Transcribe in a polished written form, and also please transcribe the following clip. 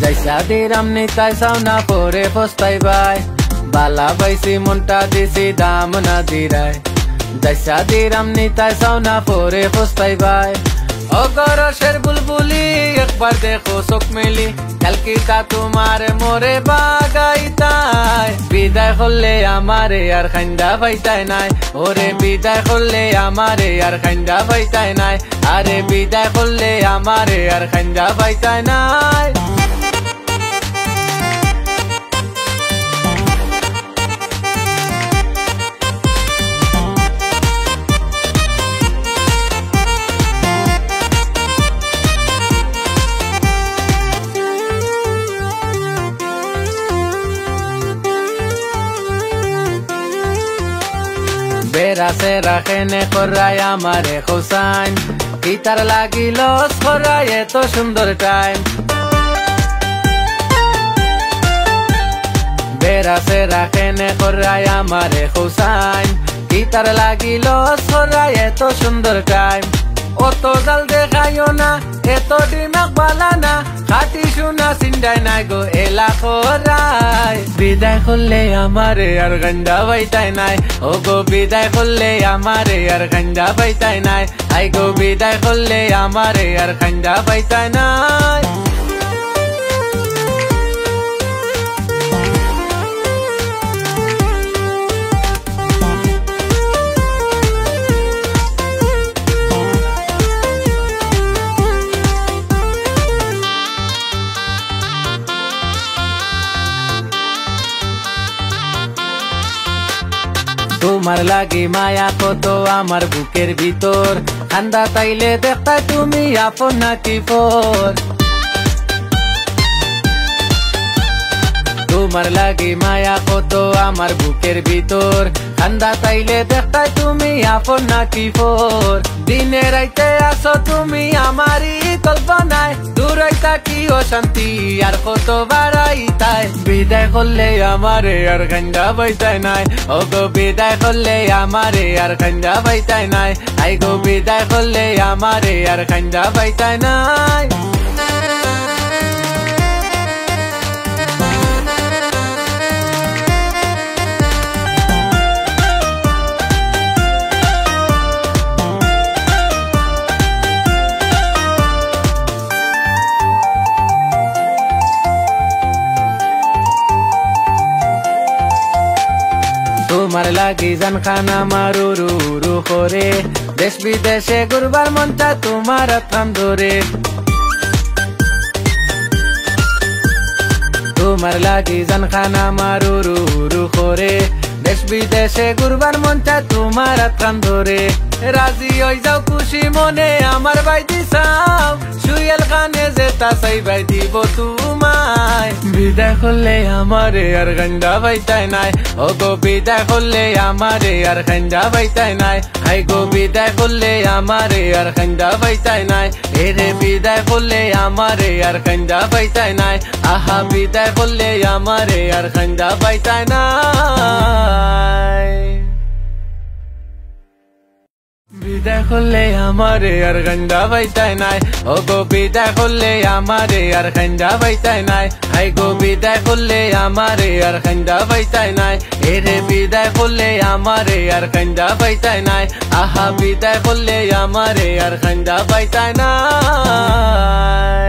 যাইসা dirham Nitai সাউনা পরে পস্তাই বাই বালা পাইছি মনটা দিছি দাম না দিরাই যাইসা দিরাম নিতাই সাউনা পরে পস্তাই বাই অগরসের বুলবুলি একবার দেখো চোখ মেলি কালকিটা তোমার মোরে বাগাইতাই বিদায় করলে আমারে আর খান্দা পাইতাই নাই ওরে বিদায় করলে আমারে আর খান্দা পাইতাই নাই আরে বিদায় করলে আমারে আর খান্দা পাইতাই নাই বেড়া সে রাখেনে করাই আমারে হোসাইন গিটার লাগিল করাই এত সুন্দর টাইম বেড়া সে রাখেনে করাই আমারে হোসাইন গিটার লাগিল করাই এত সুন্দর টাইম অত জাল দেখাইও না এত দিমাগ বালা না খাটি শুনা চিন্তাই নাই গো এলা করাই বিদায় করলে আমারে আর গন্ডা পাইতাই নাই ও গো বিদায় করলে আমারে আর গন্ডা পাইতাই নাই আই গো বিদায় করলে আমারে আর গন্ডা পাইতাই নাই তোমার লাগি মায়া কত আমার বুকের ভিতর ঠান্ডা তাইলে দেখতা তুমি আপন নাকি পর তোমার লাগি মায়া কত আমার বুকের ভিতর ঠান্ডা তাইলে দেখতা তুমি আপন নাকি পর দিনে রাইতে আসো তুমি আমারই কল্পনায় দূরাইতা কি অশান্তি আর কত বাড়াইতাই বিদায় করলে আমারে আর গন্ডা পাইতাই নাই ও গো বিদায় করলে আমারে আর গন্ডা পাইতাই নাই আই গো বিদায় করলে আমারে আর গন্ডা পাইতাই নাই তোমার লাগি জান খানা মারু রু রু করে দেশ বিদেশে ঘুরবার মনটা তোমার থাম ধরে তোমার লাগি জান খানা মারু রু রু করে দেশ বিদেশে ঘুরবার মনটা তোমার থাম ধরে রাজি হই যাও খুশি মনে আমার বাইদি চাও সুয়েল খানে যেটা চাই বাই দিব তোমায় বিদায় করলে আমারে আর গন্ডা পাইতাই নাই ও গো বিদায় করলে আমারে আর গন্ডা পাইতাই নাই হাই গো বিদায় করলে আমারে আর গন্ডা পাইতাই নাই এরে বিদায় করলে আমারে আর গন্ডা পাইতাই নাই আহা বিদায় করলে আমারে আর গন্ডা পাইতাই নাই বিদায় করলে আমারে আর গন্ডা পাইতাই নাই ও গো বিদায় করলে আমারে আর গন্ডা পাইতাই নাই হাই গো বিদায় করলে আমারে আর গন্ডা পাইতাই নাই এরে বিদায় করলে আমারে আর গন্ডা পাইতাই নাই আহা বিদায় করলে আমারে আর গন্ডা পাইতাই নাই